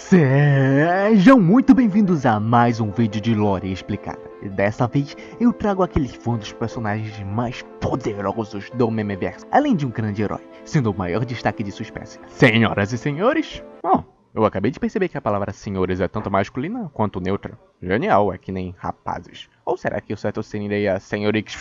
Sejam muito bem-vindos a mais um vídeo de Lore Explicada. E dessa vez eu trago aquele fã dos personagens mais poderosos do Memeverse, além de um grande herói, sendo o maior destaque de sua espécie. Senhoras e senhores, eu acabei de perceber que a palavra senhores é tanto masculina quanto neutra. Genial, é que nem rapazes. Ou será que o certo seria senhorix?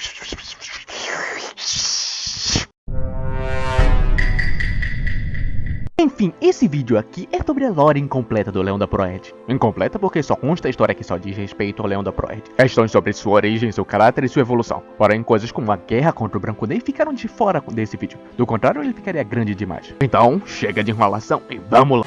Enfim, esse vídeo aqui é sobre a lore incompleta do Leão da Proerd. Incompleta porque só consta a história que só diz respeito ao Leão da Proerd. Questões sobre sua origem, seu caráter e sua evolução. Porém, coisas como a guerra contra o Branco Ney ficaram de fora desse vídeo. Do contrário, ele ficaria grande demais. Então, chega de enrolação e vamos lá!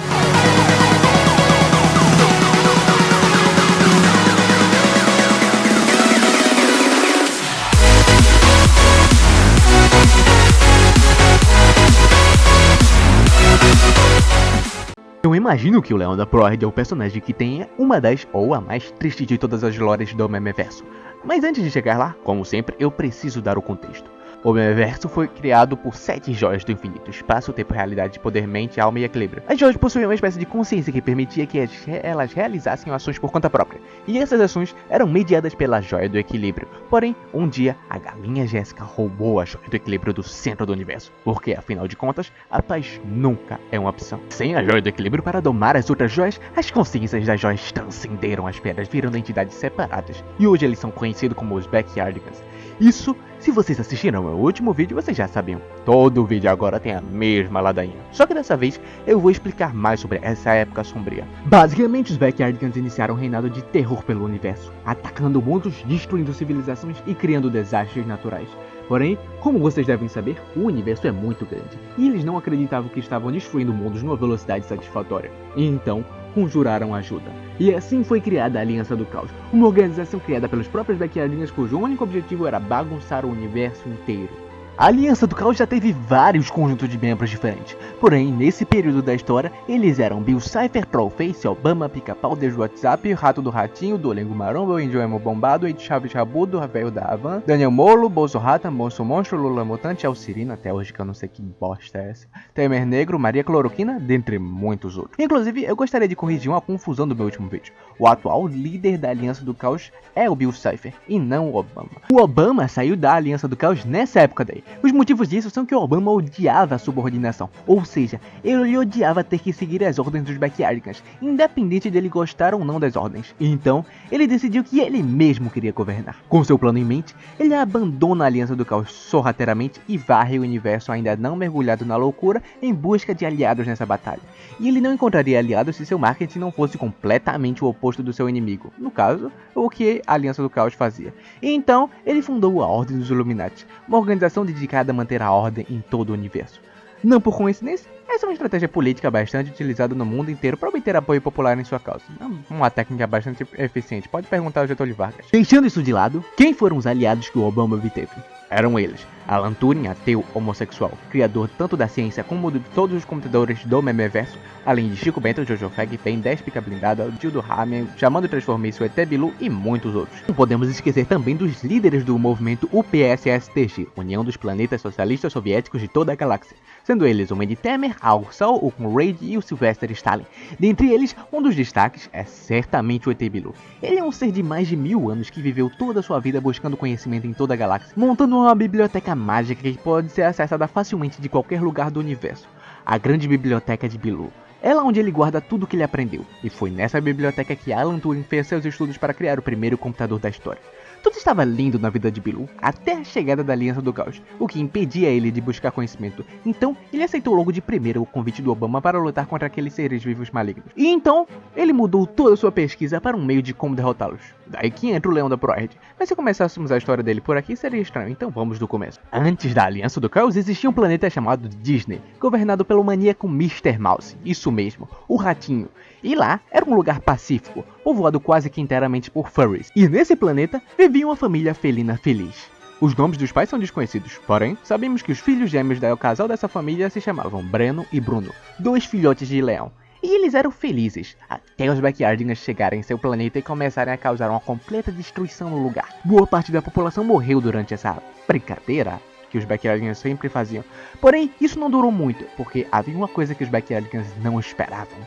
Eu imagino que o Leão da Proerd é o personagem que tenha uma das, ou a mais triste de todas as lores do Memeverso. Mas antes de chegar lá, como sempre, eu preciso dar o contexto. O Memeverso foi criado por 7 joias do infinito: espaço, tempo, realidade, poder, mente, alma e equilíbrio. As joias possuíam uma espécie de consciência que permitia que elas realizassem ações por conta própria, e essas ações eram mediadas pela joia do equilíbrio. Porém, um dia, a galinha Jéssica roubou a joia do equilíbrio do centro do universo, porque, afinal de contas, a paz nunca é uma opção. Sem a joia do equilíbrio para domar as outras joias, as consciências das joias transcenderam as pedras, virando entidades separadas, e hoje eles são conhecidos como os Backyardigans. Isso, se vocês assistiram ao meu último vídeo, vocês já sabiam. Todo vídeo agora tem a mesma ladainha. Só que dessa vez, eu vou explicar mais sobre essa época sombria. Basicamente, os Backyardigans iniciaram um reinado de terror pelo universo, atacando mundos, destruindo civilizações e criando desastres naturais. Porém, como vocês devem saber, o universo é muito grande, e eles não acreditavam que estavam destruindo mundos numa velocidade satisfatória. E então, conjuraram ajuda. E assim foi criada a Aliança do Caos, uma organização criada pelos próprios Backyardigans cujo único objetivo era bagunçar o universo inteiro. A Aliança do Caos já teve vários conjuntos de membros diferentes, porém, nesse período da história, eles eram Bill Cipher, Trollface, Obama, Pica-Pau, desde o WhatsApp, Rato do Ratinho, Duolingo Maromba, o Índio Emo Bombado, Ed Chaves Rabudo, Velho da Havan, Daniel Molo, Bolso Rata, Monstro Monstro, Lula Mutante, Alcirina, até hoje que eu não sei que bosta é essa, Temer Negro, Maria Cloroquina, dentre muitos outros. Inclusive, eu gostaria de corrigir uma confusão do meu último vídeo. O atual líder da Aliança do Caos é o Bill Cipher, e não o Obama. O Obama saiu da Aliança do Caos nessa época daí. Os motivos disso são que o Obama odiava a subordinação, ou seja, ele odiava ter que seguir as ordens dos Backyardigans, independente dele gostar ou não das ordens. Então, ele decidiu que ele mesmo queria governar. Com seu plano em mente, ele abandona a Aliança do Caos sorrateiramente e varre o universo ainda não mergulhado na loucura em busca de aliados nessa batalha. E ele não encontraria aliados se seu marketing não fosse completamente o oposto do seu inimigo, no caso, o que a Aliança do Caos fazia. E então, ele fundou a Ordem dos Illuminati, uma organização dedicada a manter a ordem em todo o universo. Não por coincidência, essa é uma estratégia política bastante utilizada no mundo inteiro para obter apoio popular em sua causa. Uma técnica bastante eficiente, pode perguntar ao Getúlio Vargas. Deixando isso de lado, quem foram os aliados que o Obama obteve? Eram eles: Alan Turing, ateu homossexual, criador tanto da ciência como de todos os computadores do Memeverso, além de Chico Bento, Jojo Fag, Ben 10, Pica Blindada, Dildo Ramen, Chamando Transformice, o ET Bilu e muitos outros. Não podemos esquecer também dos líderes do movimento UPSSTG, União dos Planetas Socialistas Soviéticos de toda a galáxia, sendo eles o Mandy Temer, Al Sol, o Conrad e o Sylvester Stalin. Dentre eles, um dos destaques é certamente o ET Bilu. Ele é um ser de mais de 1000 anos que viveu toda a sua vida buscando conhecimento em toda a galáxia, montando uma biblioteca mágica que pode ser acessada facilmente de qualquer lugar do universo. A grande biblioteca de Bilu. É lá onde ele guarda tudo que ele aprendeu, e foi nessa biblioteca que Alan Turing fez seus estudos para criar o primeiro computador da história. Tudo estava lindo na vida de Bilu, até a chegada da Aliança do Caos, o que impedia ele de buscar conhecimento. Então, ele aceitou logo de primeira o convite do Obama para lutar contra aqueles seres vivos malignos. E então, ele mudou toda a sua pesquisa para um meio de como derrotá-los. Daí que entra o Leão da Proerd. Mas se começássemos a história dele por aqui, seria estranho, então vamos do começo. Antes da Aliança do Caos, existia um planeta chamado Disney, governado pelo maníaco Mr. Mouse, isso mesmo, o Ratinho. E lá era um lugar pacífico, povoado quase que inteiramente por furries. E nesse planeta vivia uma família felina feliz. Os nomes dos pais são desconhecidos, porém, sabemos que os filhos gêmeos do casal dessa família se chamavam Breno e Bruno, 2 filhotes de leão. E eles eram felizes, até os Backyardigans chegarem em seu planeta e começarem a causar uma completa destruição no lugar. Boa parte da população morreu durante essa brincadeira que os Backyardigans sempre faziam. Porém, isso não durou muito, porque havia uma coisa que os Backyardigans não esperavam.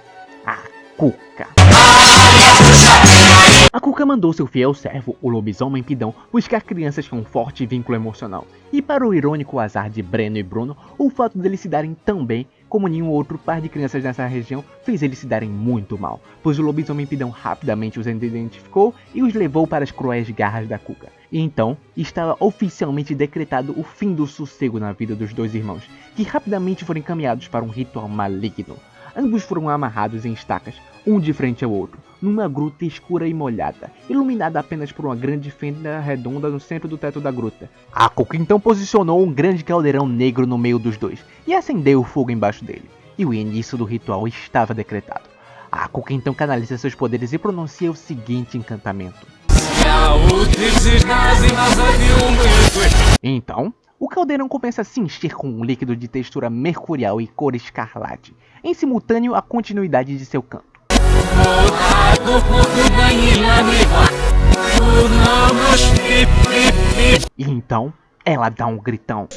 Cuca. A Cuca mandou seu fiel servo, o lobisomem Pidão, buscar crianças com um forte vínculo emocional. E para o irônico azar de Breno e Bruno, o fato deles se darem tão bem como nenhum outro par de crianças nessa região fez eles se darem muito mal, pois o lobisomem Pidão rapidamente os identificou e os levou para as cruéis garras da Cuca. E então, estava oficialmente decretado o fim do sossego na vida dos dois irmãos, que rapidamente foram encaminhados para um ritual maligno. Ambos foram amarrados em estacas, um de frente ao outro, numa gruta escura e molhada, iluminada apenas por uma grande fenda redonda no centro do teto da gruta. A Cuca então posicionou um grande caldeirão negro no meio dos dois e acendeu o fogo embaixo dele, e o início do ritual estava decretado. A Cuca então canaliza seus poderes e pronuncia o seguinte encantamento. Então, o caldeirão começa a se encher com um líquido de textura mercurial e cor escarlate, em simultâneo à continuidade de seu canto. E então, ela dá um gritão.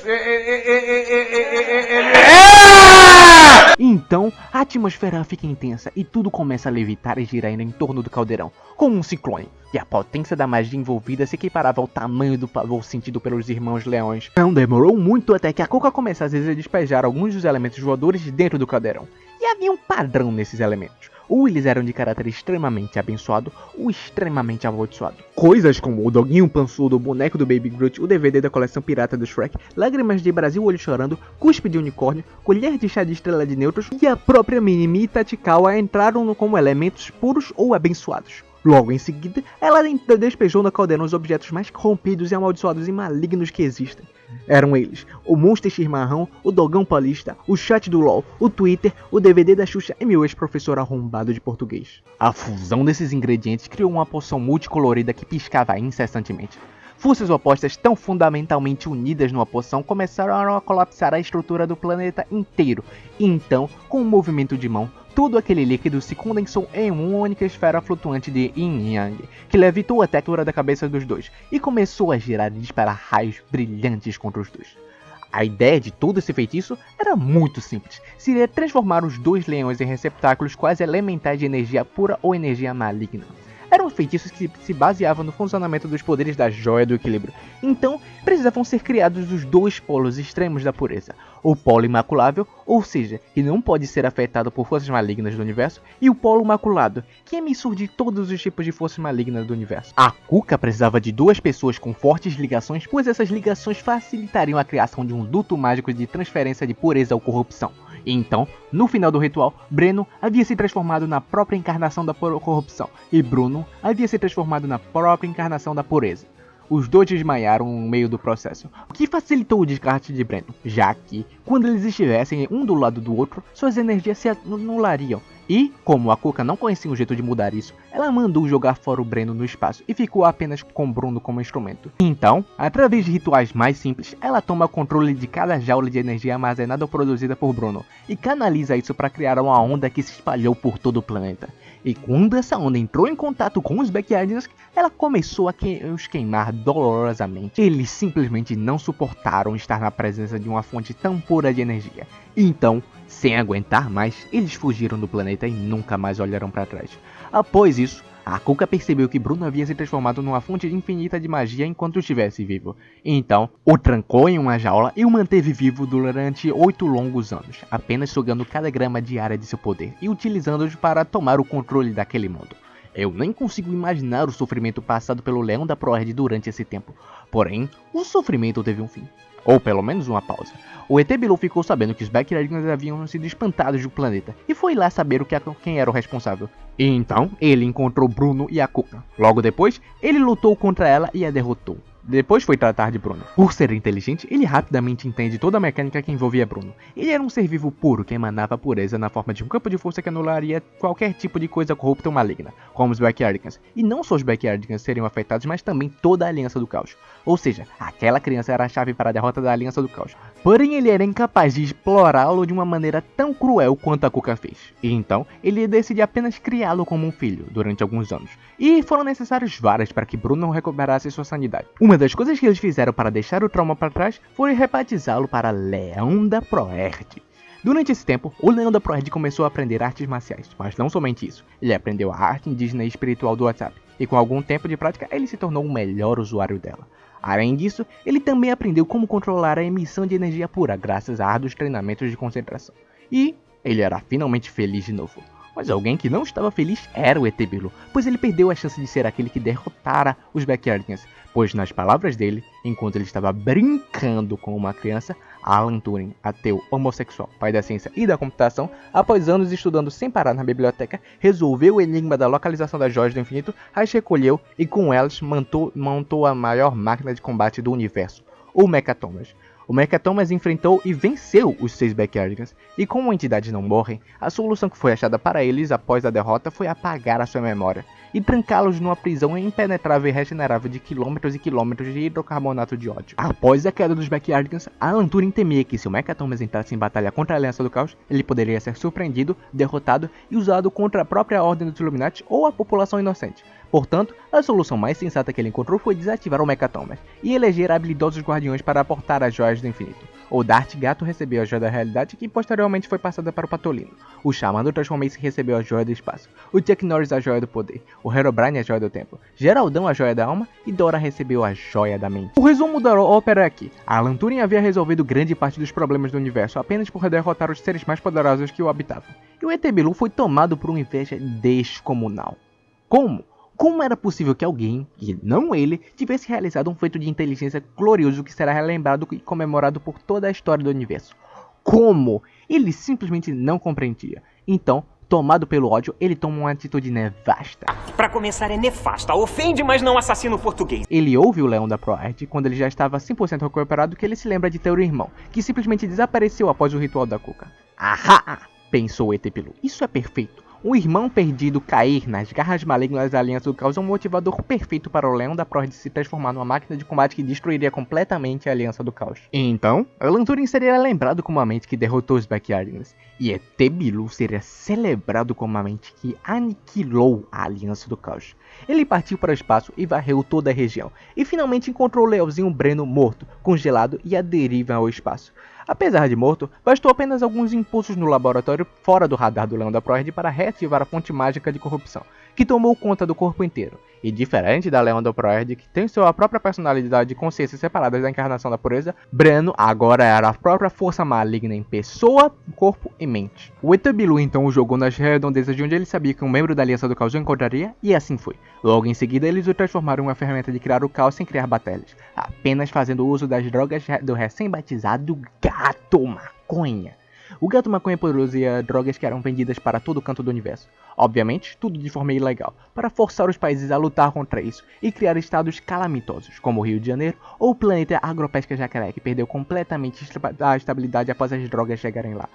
Então, a atmosfera fica intensa e tudo começa a levitar e girar em torno do caldeirão, como um ciclone. E a potência da magia envolvida se equiparava ao tamanho do pavor sentido pelos irmãos leões. Não demorou muito até que a Cuca começasse a despejar alguns dos elementos voadores dentro do caldeirão. E havia um padrão nesses elementos. Ou eles eram de caráter extremamente abençoado ou extremamente amaldiçoado. Coisas como o doguinho pançudo, o boneco do Baby Groot, o DVD da coleção pirata do Shrek, lágrimas de Brasil Olho Chorando, cuspe de unicórnio, colher de chá de estrela de nêutrons e a própria Minimi Tachikawa entraram como elementos puros ou abençoados. Logo em seguida, ela despejou no caldeirão os objetos mais corrompidos e amaldiçoados e malignos que existem. Eram eles, o Monster Chimarrão, o Dogão Paulista, o chat do LOL, o Twitter, o DVD da Xuxa e meu ex-professor arrombado de português. A fusão desses ingredientes criou uma poção multicolorida que piscava incessantemente. Forças opostas tão fundamentalmente unidas numa poção começaram a colapsar a estrutura do planeta inteiro. E então, com um movimento de mão, todo aquele líquido se condensou em uma única esfera flutuante de Yin Yang, que levitou até a altura da cabeça dos dois e começou a girar e disparar raios brilhantes contra os dois. A ideia de todo esse feitiço era muito simples, seria transformar os dois leões em receptáculos quase elementais de energia pura ou energia maligna. Eram feitiços que se baseavam no funcionamento dos poderes da Joia do Equilíbrio, então precisavam ser criados os dois polos extremos da pureza, o polo imaculável, ou seja, que não pode ser afetado por forças malignas do universo, e o polo maculado, que é emissor de todos os tipos de forças malignas do universo. A Cuca precisava de duas pessoas com fortes ligações, pois essas ligações facilitariam a criação de um duto mágico de transferência de pureza ou corrupção. E então, no final do ritual, Breno havia se transformado na própria encarnação da corrupção, e Bruno havia se transformado na própria encarnação da pureza. Os dois desmaiaram no meio do processo, o que facilitou o descarte de Breno, já que, quando eles estivessem um do lado do outro, suas energias se anulariam. E, como a Cuca não conhecia um jeito de mudar isso, ela mandou jogar fora o Breno no espaço e ficou apenas com Bruno como instrumento. Então, através de rituais mais simples, ela toma controle de cada jaula de energia armazenada ou produzida por Bruno e canaliza isso para criar uma onda que se espalhou por todo o planeta. E quando essa onda entrou em contato com os Backyardigans, ela começou a os queimar dolorosamente. Eles simplesmente não suportaram estar na presença de uma fonte tão pura de energia. Então, sem aguentar mais, eles fugiram do planeta e nunca mais olharam para trás. Após isso, a Cuca percebeu que Bruno havia se transformado numa fonte infinita de magia enquanto estivesse vivo. Então, o trancou em uma jaula e o manteve vivo durante 8 longos anos, apenas sugando cada grama diária de seu poder e utilizando-os para tomar o controle daquele mundo. Eu nem consigo imaginar o sofrimento passado pelo Leão da Proerd durante esse tempo. Porém, o sofrimento teve um fim. Ou pelo menos uma pausa. O ET Bilu ficou sabendo que os Backyardigans haviam sido espantados do planeta e foi lá saber quem era o responsável. E então, ele encontrou Bruno e a Cuca. Logo depois, ele lutou contra ela e a derrotou. Depois foi tratar de Bruno. Por ser inteligente, ele rapidamente entende toda a mecânica que envolvia Bruno. Ele era um ser vivo puro que emanava pureza na forma de um campo de força que anularia qualquer tipo de coisa corrupta ou maligna, como os Backyardigans. E não só os Backyardigans seriam afetados, mas também toda a Aliança do Caos. Ou seja, aquela criança era a chave para a derrota da Aliança do Caos. Porém, ele era incapaz de explorá-lo de uma maneira tão cruel quanto a Cuca fez. E então, ele decidiu apenas criá-lo como um filho, durante alguns anos. E foram necessários vários para que Bruno recuperasse sua sanidade. Uma das coisas que eles fizeram para deixar o trauma para trás foi rebatizá-lo para Leão da Proerd. Durante esse tempo, o Leão da ProRed começou a aprender artes marciais, mas não somente isso, ele aprendeu a arte indígena e espiritual do WhatsApp, e com algum tempo de prática, ele se tornou o melhor usuário dela. Além disso, ele também aprendeu como controlar a emissão de energia pura, graças a árduos treinamentos de concentração. E ele era finalmente feliz de novo. Mas alguém que não estava feliz era o ET Bilu, pois ele perdeu a chance de ser aquele que derrotara os Backyardigans, pois nas palavras dele, enquanto ele estava brincando com uma criança, Alan Turing, ateu, homossexual, pai da ciência e da computação, após anos estudando sem parar na biblioteca, resolveu o enigma da localização das joias do infinito, as recolheu e com elas montou a maior máquina de combate do universo, o Mecha-Thomas. O Mecha-Thomas enfrentou e venceu os 6 Backyardigans, e como entidades não morrem, a solução que foi achada para eles após a derrota foi apagar a sua memória, e trancá-los numa prisão impenetrável e regenerável de quilômetros e quilômetros de hidrocarbonato de ódio. Após a queda dos Backyardigans, Alan Turing temia que se o Mecha-Thomas entrasse em batalha contra a Aliança do Caos, ele poderia ser surpreendido, derrotado e usado contra a própria Ordem dos Illuminati ou a população inocente. Portanto, a solução mais sensata que ele encontrou foi desativar o Mecha-Thomas e eleger habilidosos guardiões para aportar as joias do infinito. O Dart Gato recebeu a joia da realidade, que posteriormente foi passada para o Patolino. O Xamã do Transformice recebeu a joia do espaço. O Chuck Norris a joia do poder. O Herobrine a joia do tempo. Geraldão a joia da alma e Dora recebeu a joia da mente. O resumo da ópera é que Alan Turing havia resolvido grande parte dos problemas do universo apenas por derrotar os seres mais poderosos que o habitavam. E o ET Bilu foi tomado por uma inveja descomunal. Como? Como era possível que alguém, e não ele, tivesse realizado um feito de inteligência glorioso que será relembrado e comemorado por toda a história do universo? Como? Ele simplesmente não compreendia. Então, tomado pelo ódio, ele toma uma atitude nefasta. Pra começar, é nefasta. Ofende, mas não assassina o português. Ele ouve o Leão da ProRed quando ele já estava 100% recuperado, que ele se lembra de ter um irmão, que simplesmente desapareceu após o ritual da cuca. Ahá! Pensou o ET Bilu. Isso é perfeito. Um irmão perdido cair nas garras malignas da Aliança do Caos é um motivador perfeito para o Leão da ProRed se transformar numa máquina de combate que destruiria completamente a Aliança do Caos. Então, Alan Turing seria lembrado como a mente que derrotou os Backyardigans, e ET Bilu seria celebrado como a mente que aniquilou a Aliança do Caos. Ele partiu para o espaço e varreu toda a região, e finalmente encontrou o Leozinho Breno morto, congelado e à deriva ao espaço. Apesar de morto, bastou apenas alguns impulsos no laboratório fora do radar do Leão da ProRed para reativar a fonte mágica de corrupção, que tomou conta do corpo inteiro. E diferente da Leão da ProRed, que tem sua própria personalidade e consciência separadas da encarnação da pureza, Breno agora era a própria força maligna em pessoa, corpo e mente. O ET Bilu então o jogou nas redondezas de onde ele sabia que um membro da Aliança do Caos o encontraria, e assim foi. Logo em seguida, eles o transformaram em uma ferramenta de criar o caos sem criar batalhas, apenas fazendo uso das drogas do recém-batizado Gato Maconha. O Gato Maconha produzia drogas que eram vendidas para todo canto do universo. Obviamente, tudo de forma ilegal, para forçar os países a lutar contra isso e criar estados calamitosos, como o Rio de Janeiro ou o planeta Agropesca Jacaré, que perdeu completamente a estabilidade após as drogas chegarem lá.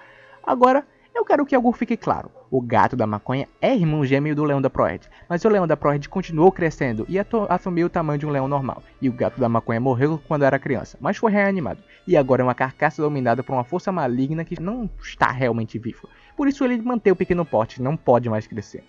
Agora, eu quero que algo fique claro. O Gato da Maconha é irmão gêmeo do Leão da ProRed, mas o Leão da ProRed continuou crescendo e assumiu o tamanho de um leão normal. E o Gato da Maconha morreu quando era criança, mas foi reanimado. E agora é uma carcaça dominada por uma força maligna que não está realmente vivo. Por isso ele mantém o pequeno porte, não pode mais crescer.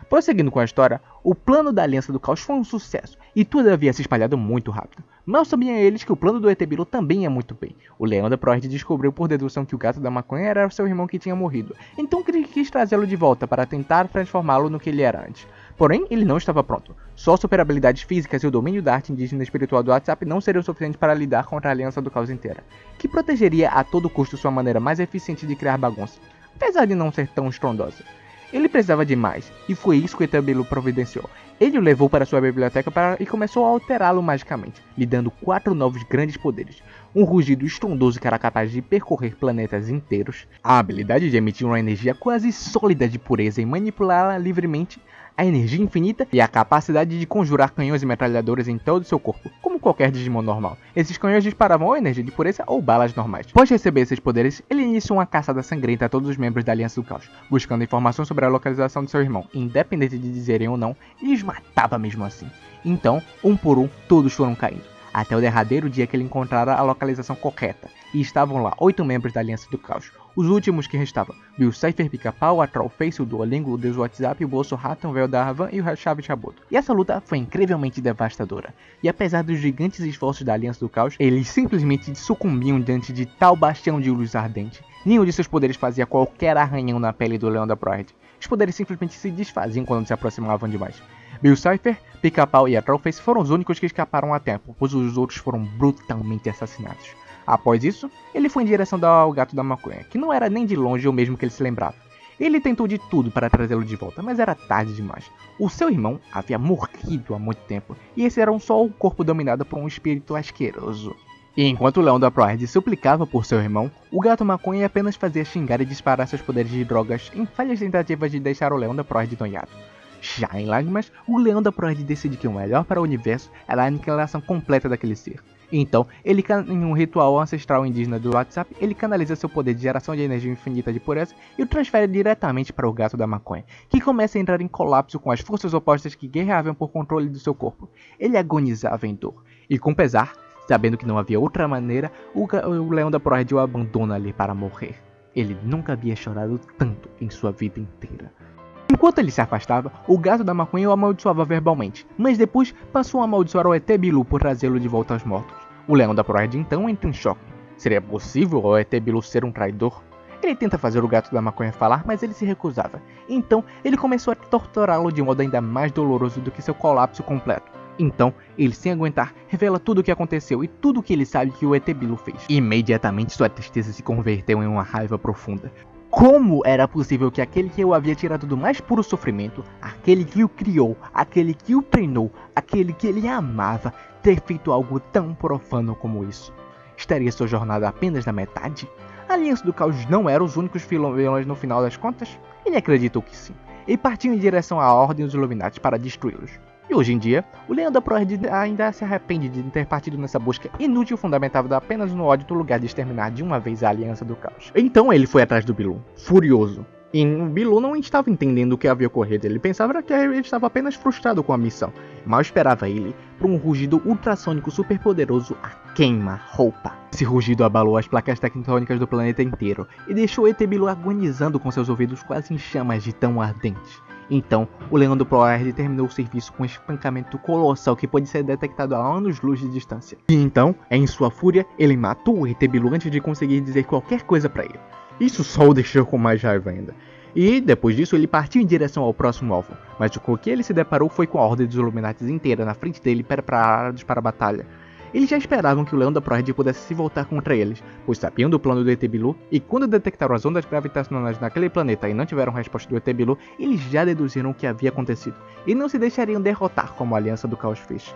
Prosseguindo com a história, o plano da Aliança do Caos foi um sucesso, e tudo havia se espalhado muito rápido. Mal sabiam eles que o plano do ET Bilu também ia muito bem. O Leão da ProRed descobriu por dedução que o Gato da Maconha era seu irmão que tinha morrido, então quis trazê-lo de volta para tentar transformá-lo no que ele era antes. Porém, ele não estava pronto. Só super habilidades físicas e o domínio da arte indígena e espiritual do WhatsApp não seriam suficientes para lidar contra a Aliança do Caos inteira, que protegeria a todo custo sua maneira mais eficiente de criar bagunça, apesar de não ser tão estrondosa. Ele precisava de mais, e foi isso que o ET Bilu providenciou. Ele o levou para sua biblioteca e começou a alterá-lo magicamente, lhe dando 4 novos grandes poderes. Um rugido estrondoso que era capaz de percorrer planetas inteiros, a habilidade de emitir uma energia quase sólida de pureza e manipulá-la livremente, a energia infinita e a capacidade de conjurar canhões e metralhadoras em todo o seu corpo, como qualquer Digimon normal. Esses canhões disparavam ou energia de pureza ou balas normais. Após receber esses poderes, ele iniciou uma caçada sangrenta a todos os membros da Aliança do Caos, buscando informações sobre a localização de seu irmão, independente de dizerem ou não, e os matava mesmo assim. Então, um por um, todos foram caindo, até o derradeiro dia que ele encontrara a localização correta, e estavam lá 8 membros da Aliança do Caos. Os últimos que restavam: Bill Cipher, Pica-Pau, a Trollface, o Duolingo, o Deus WhatsApp, o Bolso Raton, o Véu da Havan e o Chave Chaboto. E essa luta foi incrivelmente devastadora. E apesar dos gigantes esforços da Aliança do Caos, eles simplesmente sucumbiam diante de tal bastião de luz ardente. Nenhum de seus poderes fazia qualquer arranhão na pele do Leão da Proerd. Os poderes simplesmente se desfaziam quando se aproximavam demais. Bill Cipher, Pica-Pau e a Trollface foram os únicos que escaparam a tempo, pois os outros foram brutalmente assassinados. Após isso, ele foi em direção ao Gato da Maconha, que não era nem de longe o mesmo que ele se lembrava. Ele tentou de tudo para trazê-lo de volta, mas era tarde demais. O seu irmão havia morrido há muito tempo, e esse era só um corpo dominado por um espírito asqueroso. E enquanto o Leão da Proerd suplicava por seu irmão, o Gato Maconha apenas fazia xingar e disparar seus poderes de drogas em falhas tentativas de deixar o Leão da Proerd noiado. Já em Lágrimas, o Leão da Proerd decide que o melhor para o universo era a aniquilação completa daquele ser. Então, em um ritual ancestral indígena do WhatsApp, ele canaliza seu poder de geração de energia infinita de pureza e o transfere diretamente para o Gato da Maconha, que começa a entrar em colapso com as forças opostas que guerreavam por controle do seu corpo. Ele agonizava em dor, e com pesar, sabendo que não havia outra maneira, o Leão da Proerd o abandona ali para morrer. Ele nunca havia chorado tanto em sua vida inteira. Enquanto ele se afastava, o Gato da Maconha o amaldiçoava verbalmente, mas depois passou a amaldiçoar o ET Bilu por trazê-lo de volta aos mortos. O Leão da Proerd então entra em choque. Seria possível o ET Bilu ser um traidor? Ele tenta fazer o Gato da Maconha falar, mas ele se recusava. Então, ele começou a torturá-lo de um modo ainda mais doloroso do que seu colapso completo. Então, ele sem aguentar, revela tudo o que aconteceu e tudo o que ele sabe que o ET Bilu fez. Imediatamente sua tristeza se converteu em uma raiva profunda. Como era possível que aquele que o havia tirado do mais puro sofrimento, aquele que o criou, aquele que o treinou, aquele que ele amava, ter feito algo tão profano como isso? Estaria sua jornada apenas na metade? A Aliança do Caos não era os únicos vilões no final das contas? Ele acreditou que sim, e partiu em direção à Ordem dos Illuminati para destruí-los. E hoje em dia, o Leão da Proerd ainda se arrepende de ter partido nessa busca inútil fundamentada apenas no ódio no lugar de exterminar de uma vez a Aliança do Caos. Então ele foi atrás do Bilu, furioso. E o Bilu não estava entendendo o que havia ocorrido, ele pensava que ele estava apenas frustrado com a missão. Mal esperava ele por um rugido ultrassônico superpoderoso a queima-roupa. Esse rugido abalou as placas tectônicas do planeta inteiro e deixou o ET Bilu agonizando com seus ouvidos quase em chamas de tão ardentes. Então, o Leão da Proerd terminou o serviço com um espancamento colossal que pode ser detectado a anos-luz de distância. E então, em sua fúria, ele matou o ET Bilu antes de conseguir dizer qualquer coisa para ele. Isso só o deixou com mais raiva ainda. E, depois disso, ele partiu em direção ao próximo alvo. Mas com o que ele se deparou foi com a Ordem dos Illuminati inteira na frente dele preparados para a batalha. Eles já esperavam que o Leão da Proerd pudesse se voltar contra eles, pois sabiam do plano do ET Bilu, e quando detectaram as ondas gravitacionais naquele planeta e não tiveram resposta do ET Bilu, eles já deduziram o que havia acontecido, e não se deixariam derrotar como a Aliança do Caos fez.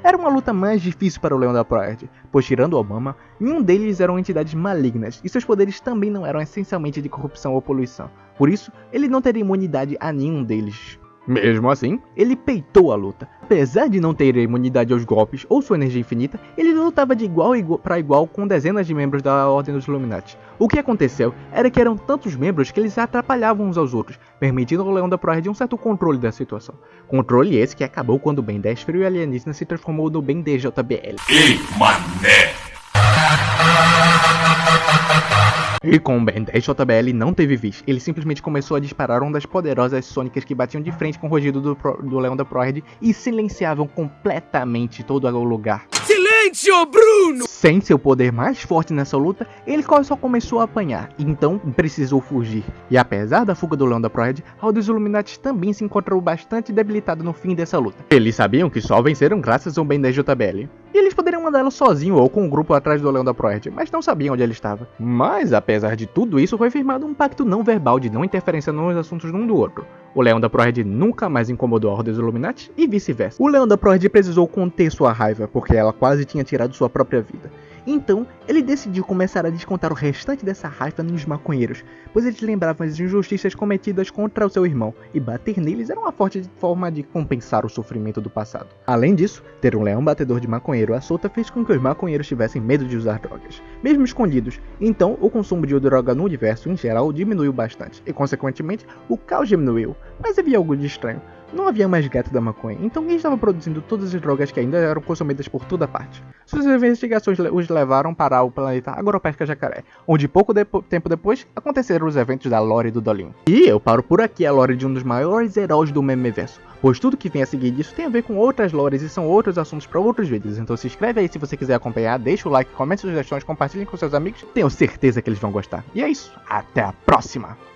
Era uma luta mais difícil para o Leão da Proerd, pois tirando Obama, nenhum deles eram entidades malignas, e seus poderes também não eram essencialmente de corrupção ou poluição. Por isso, ele não teria imunidade a nenhum deles. Mesmo assim, ele peitou a luta. Apesar de não ter imunidade aos golpes ou sua energia infinita, ele lutava de igual para igual com dezenas de membros da Ordem dos Illuminati. O que aconteceu era que eram tantos membros que eles atrapalhavam uns aos outros, permitindo ao Leão da Proerd um certo controle da situação. Controle esse que acabou quando o Ben 10 Frio e Alienígena se transformou no Ben 10 JBL. Ei, mané! E com o Ben 10 JBL não teve vez, ele simplesmente começou a disparar ondas poderosas sônicas que batiam de frente com o rugido do Leão da Proerd e silenciavam completamente todo o lugar. Silêncio, Bruno! Sem seu poder mais forte nessa luta, ele só começou a apanhar, então precisou fugir. E apesar da fuga do Leão da Proerd, a Ordem dos Illuminati também se encontrou bastante debilitada no fim dessa luta. Eles sabiam que só venceram graças ao Ben 10 JBL. E eles poderiam mandá-lo sozinho ou com um grupo atrás do Leão da Proerd, mas não sabiam onde ele estava. Mas apesar de tudo isso, foi firmado um pacto não verbal de não interferência nos assuntos de um do outro. O Leão da Proerd nunca mais incomodou a Ordem dos Illuminati e vice-versa. O Leão da Proerd precisou conter sua raiva, porque ela quase tinha tirado sua própria vida. Então, ele decidiu começar a descontar o restante dessa raiva nos maconheiros, pois eles lembravam as injustiças cometidas contra o seu irmão, e bater neles era uma forte forma de compensar o sofrimento do passado. Além disso, ter um leão batedor de maconheiro à solta fez com que os maconheiros tivessem medo de usar drogas, mesmo escondidos. Então, o consumo de droga no universo em geral diminuiu bastante, e consequentemente, o caos diminuiu. Mas havia algo de estranho. Não havia mais gato da maconha, então quem estava produzindo todas as drogas que ainda eram consumidas por toda parte? Suas investigações os levaram para o planeta Agropesca Jacaré, onde pouco tempo depois aconteceram os eventos da lore do Dolinho. E eu paro por aqui a lore de um dos maiores heróis do Memeverso, pois tudo que vem a seguir disso tem a ver com outras lores e são outros assuntos para outros vídeos, então se inscreve aí se você quiser acompanhar, deixa o like, comente sugestões, compartilhem com seus amigos, tenho certeza que eles vão gostar. E é isso, até a próxima!